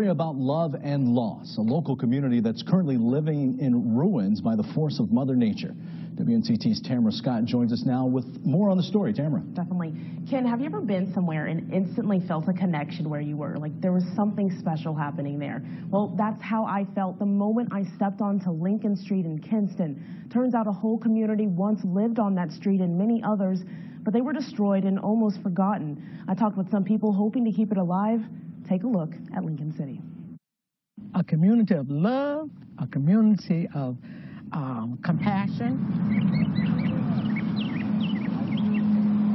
story about love and loss, a local community that's currently living in ruins by the force of Mother Nature. WNCT's Tamara Scott joins us now with more on the story. Tamara. Definitely. Ken, have you ever been somewhere and instantly felt a connection where you were? Like there was something special happening there? Well, that's how I felt the moment I stepped onto Lincoln Street in Kinston. Turns out a whole community once lived on that street and many others, but they were destroyed and almost forgotten. I talked with some people hoping to keep it alive. Take a look at Lincoln City. A community of love, a community of compassion,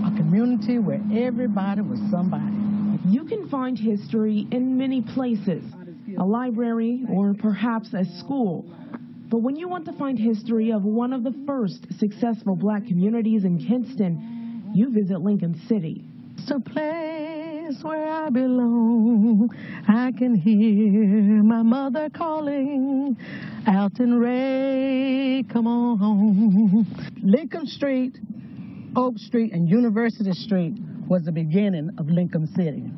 a community where everybody was somebody. You can find history in many places, a library or perhaps a school. But when you want to find history of one of the first successful black communities in Kinston, you visit Lincoln City. It's a place where I belong. I can hear my mother calling. Alton Ray, come on home. Lincoln Street, Oak Street, and University Street was the beginning of Lincoln City.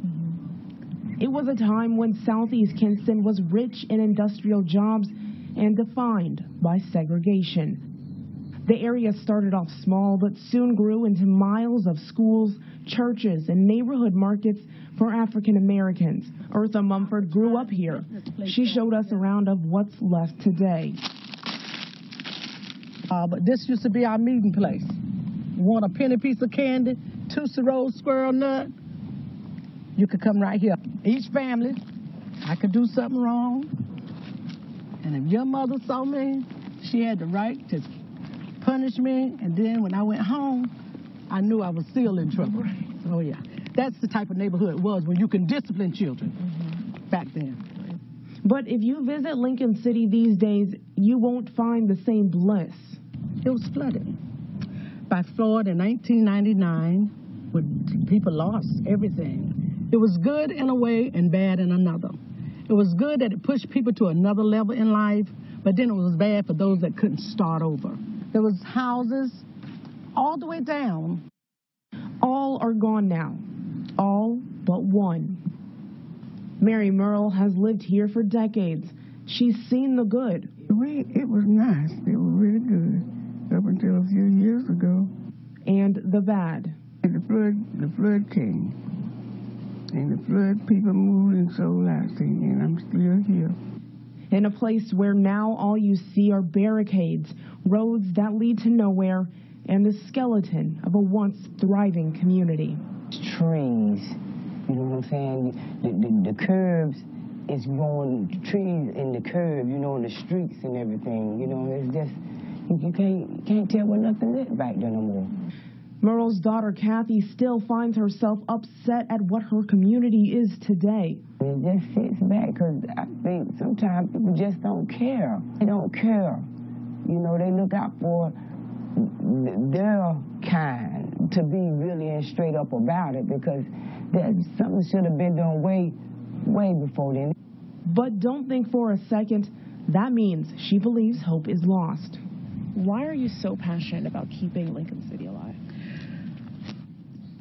It was a time when Southeast Kinston was rich in industrial jobs and defined by segregation. The area started off small but soon grew into miles of schools, churches, and neighborhood markets for African Americans. Eartha Mumford grew up here. She showed us around of what's left today. But this used to be our meeting place. Want a penny piece of candy, Tootsie Roll squirrel nut? You could come right here. Each family, I could do something wrong. And if your mother saw me, she had the right to punish me. And then when I went home, I knew I was still in trouble. Oh, yeah. That's the type of neighborhood it was when you can discipline children back then. But if you visit Lincoln City these days, you won't find the same bliss. It was flooded by flood in 1999 when people lost everything. It was good in a way and bad in another. It was good that it pushed people to another level in life, but then it was bad for those that couldn't start over. There was houses all the way down. All are gone now, all but one. Mary Merle has lived here for decades. She's seen the good. It was nice. It was really good up until a few years ago. And the bad. And the flood came. And the flood, people moved and sold out, and I'm still here. In a place where now all you see are barricades, roads that lead to nowhere, and the skeleton of a once thriving community. Trees, you know what I'm saying? The curbs is growing, trees in the curb, you know, in the streets and everything. You know, it's just, you can't tell what nothing is back there no more. Merle's daughter, Kathy, still finds herself upset at what her community is today. It just sits back because I think sometimes people just don't care. They don't care. You know, they look out for their kind to be really and straight up about it because something should have been done way before then. But don't think for a second that means she believes hope is lost. Why are you so passionate about keeping Lincoln City alive?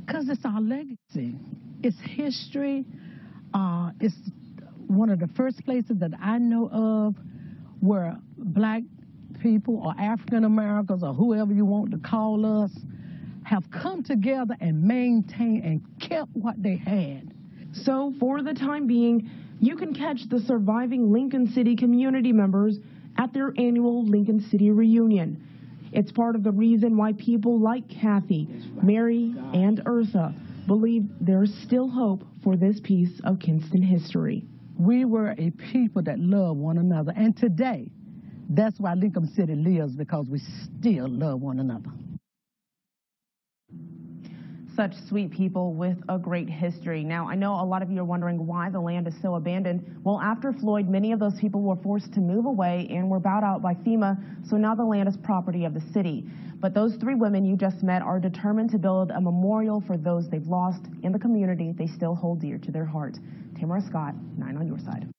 Because it's our legacy. It's history. It's one of the first places that I know of where black people or African Americans or whoever you want to call us have come together and maintained and kept what they had. So for the time being, you can catch the surviving Lincoln City community members at their annual Lincoln City reunion. It's part of the reason why people like Kathy, Mary, and Eartha believe there's still hope for this piece of Kinston history. We were a people that loved one another, and today, that's why Lincoln City lives, because we still love one another. Such sweet people with a great history. Now, I know a lot of you are wondering why the land is so abandoned. Well, after Floyd, many of those people were forced to move away and were bowed out by FEMA, so now the land is property of the city. But those three women you just met are determined to build a memorial for those they've lost in the community they still hold dear to their heart. Tamara Scott, 9 on your side.